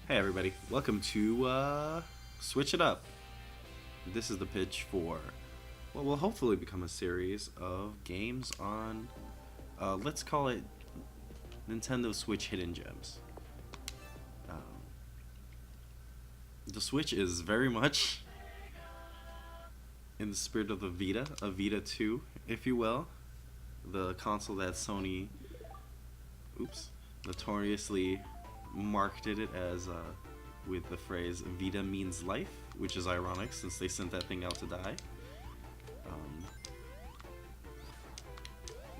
Hey everybody, welcome to Switch It Up. This is the pitch for what will hopefully become a series of games on, let's call it Nintendo Switch Hidden Gems. The Switch is very much in the spirit of the Vita, a Vita 2, if you will. The console that Sony, notoriously marketed it as with the phrase Vita means life, which is ironic since they sent that thing out to die.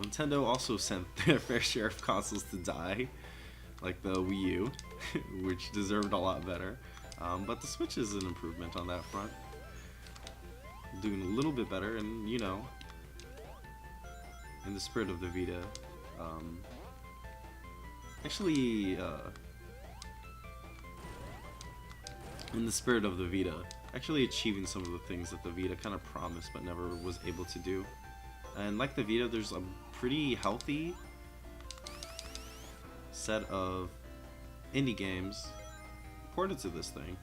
Nintendo also sent their fair share of consoles to die, like the Wii U, which deserved a lot better. But the Switch is an improvement on that front. Doing a little bit better, and you know, in the spirit of the Vita, in the spirit of the Vita, actually achieving some of the things that the Vita kind of promised but never was able to do. And like the Vita, there's a pretty healthy set of indie games ported to this thing.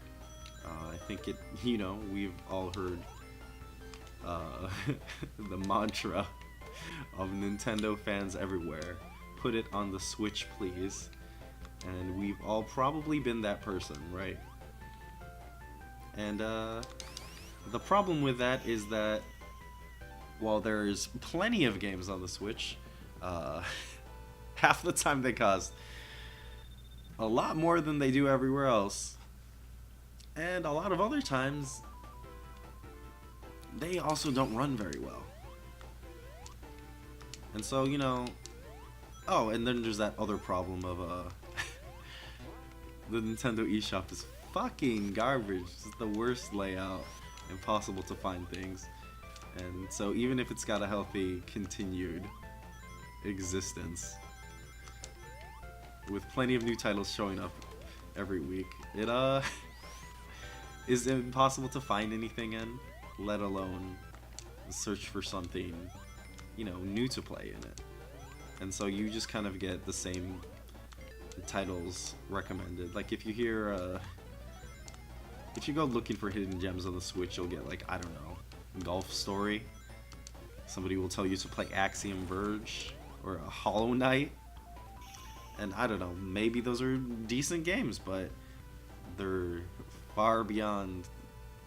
I think it, you know, we've all heard the mantra of Nintendo fans everywhere, put it on the Switch please. And we've all probably been that person, right? And the problem with that is that while there's plenty of games on the Switch, half the time they cost a lot more than they do everywhere else. And a lot of other times, they also don't run very well. And so, you know... Oh, and then there's that other problem of, the Nintendo eShop is fucking garbage. It's the worst layout, impossible to find things. And so even if it's got a healthy, continued existence, with plenty of new titles showing up every week, it, is impossible to find anything in, let alone search for something, you know, new to play in it. And so you just kind of get the same titles recommended. Like if you hear, if you go looking for hidden gems on the Switch, you'll get like, I don't know, Golf Story. Somebody will tell you to play Axiom Verge or a Hollow Knight. And I don't know, maybe those are decent games, but they're far beyond,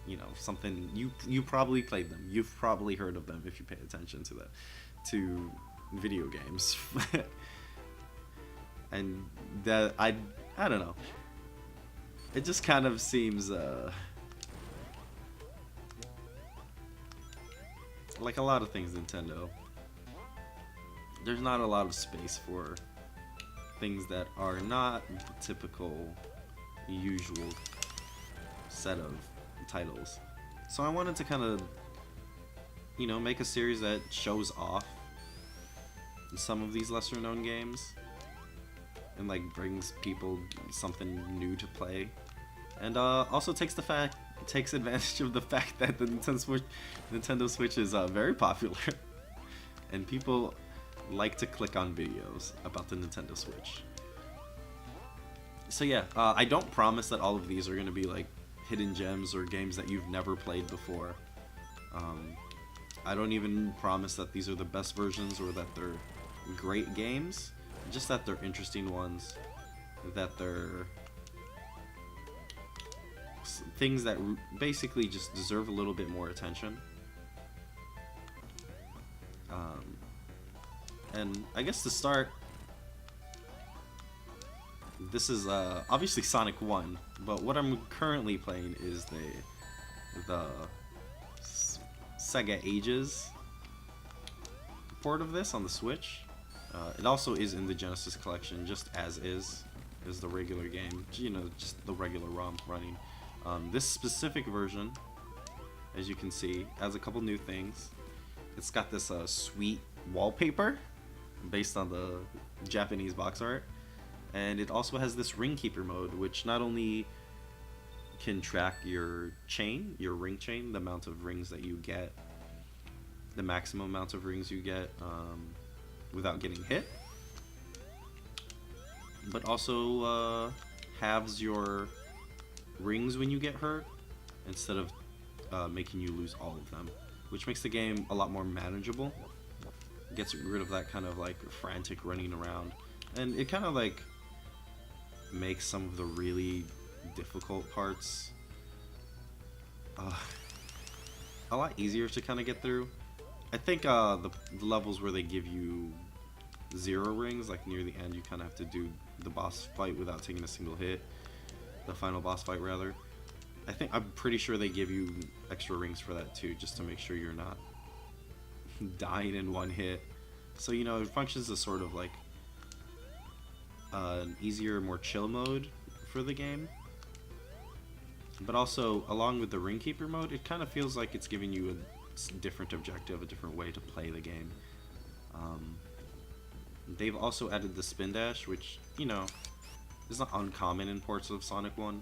you know, something you probably played them. You've probably heard of them if you pay attention to video games. And that I don't know. It just kind of seems like a lot of things Nintendo. There's not a lot of space for things that are not the typical, usual set of titles. So I wanted to kind of, you know, make a series that shows off some of these lesser known games and like brings people something new to play, and also takes advantage of the fact that the Nintendo Switch is very popular and people like to click on videos about the Nintendo Switch. So yeah, I don't promise that all of these are going to be like hidden gems or games that you've never played before. I don't even promise that these are the best versions or that they're great games, just that they're interesting ones, that they're things that basically just deserve a little bit more attention. And I guess to start, this is obviously Sonic 1, but what I'm currently playing is the SEGA Ages port of this on the Switch. It also is in the Genesis collection, just as is the regular game, you know, just the regular ROM running. This specific version, as you can see, has a couple new things. It's got this sweet wallpaper based on the Japanese box art, and it also has this ring keeper mode, which not only can track your ring chain, the amount of rings that you get, the maximum amount of rings you get without getting hit, but also halves your rings when you get hurt instead of making you lose all of them, which makes the game a lot more manageable. Gets rid of that kind of like frantic running around, and it kind of like makes some of the really difficult parts a lot easier to kind of get through. I think the levels where they give you 0 rings, like near the end, you kind of have to do the boss fight without taking a single hit. The final boss fight, rather. I'm pretty sure they give you extra rings for that too, just to make sure you're not dying in one hit. So, you know, it functions as sort of like an easier, more chill mode for the game. But also, along with the Ring Keeper mode, it kind of feels like it's giving you a different objective, a different way to play the game. They've also added the Spin Dash, which, you know, is not uncommon in ports of Sonic 1.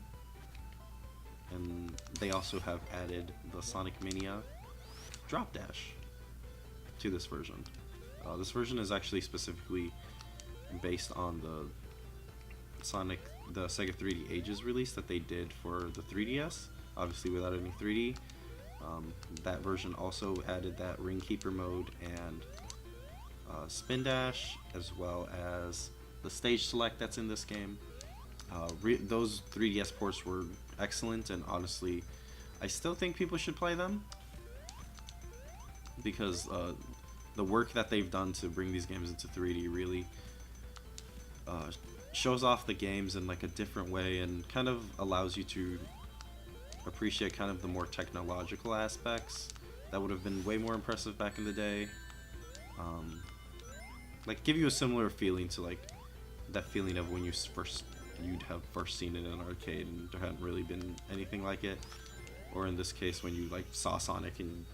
And they also have added the Sonic Mania Drop Dash to this version. This version is actually specifically based on the SEGA 3D Ages release that they did for the 3DS, obviously without any 3D. That version also added that Ring Keeper mode and Spin Dash, as well as the Stage Select that's in this game. Those 3DS ports were excellent, and honestly, I still think people should play them, because the work that they've done to bring these games into 3D really shows off the games in like a different way, and kind of allows you to appreciate kind of the more technological aspects that would have been way more impressive back in the day. Like give you a similar feeling to like that feeling of when you'd have first seen it in an arcade and there hadn't really been anything like it, or in this case when you like saw Sonic and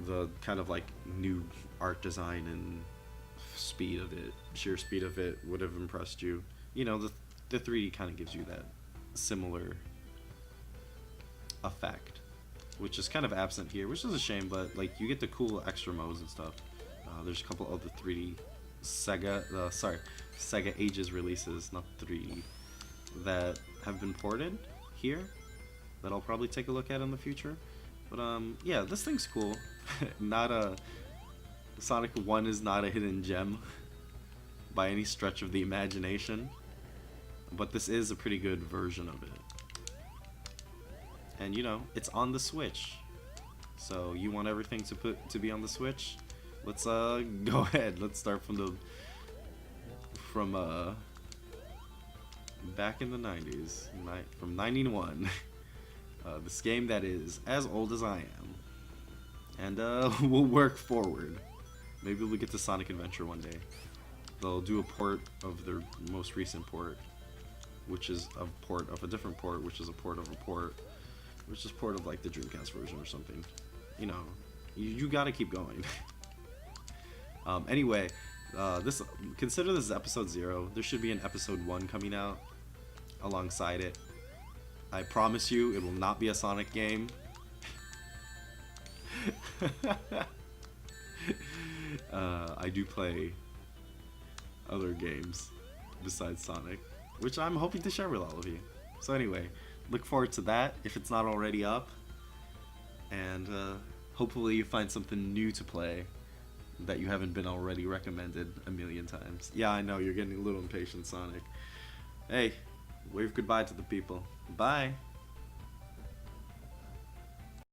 the kind of like new art design and speed of it, sheer speed of it would have impressed you. You know, the 3D kind of gives you that similar effect, which is kind of absent here, which is a shame, but like you get the cool extra modes and stuff. There's a couple of the 3D SEGA Ages releases, not 3D, that have been ported here that I'll probably take a look at in the future. But yeah, this thing's cool. Sonic 1 is not a hidden gem by any stretch of the imagination, but this is a pretty good version of it. And you know, it's on the Switch, so you want everything to be on the Switch? Let's go ahead. Let's start from back in the 90s, from 91. This game that is as old as I am, and we'll work forward. Maybe we'll get to Sonic Adventure one day. They'll do a port of their most recent port, which is a port of a different port, which is a port of a port, which is port of like the Dreamcast version or something. You know, you gotta keep going. Anyway, consider this episode 0. There should be an episode 1 coming out alongside it. I promise you, it will not be a Sonic game. I do play other games besides Sonic, which I'm hoping to share with all of you. So anyway, look forward to that if it's not already up, and hopefully you find something new to play that you haven't been already recommended a million times. Yeah, I know, you're getting a little impatient, Sonic. Hey, wave goodbye to the people. Bye!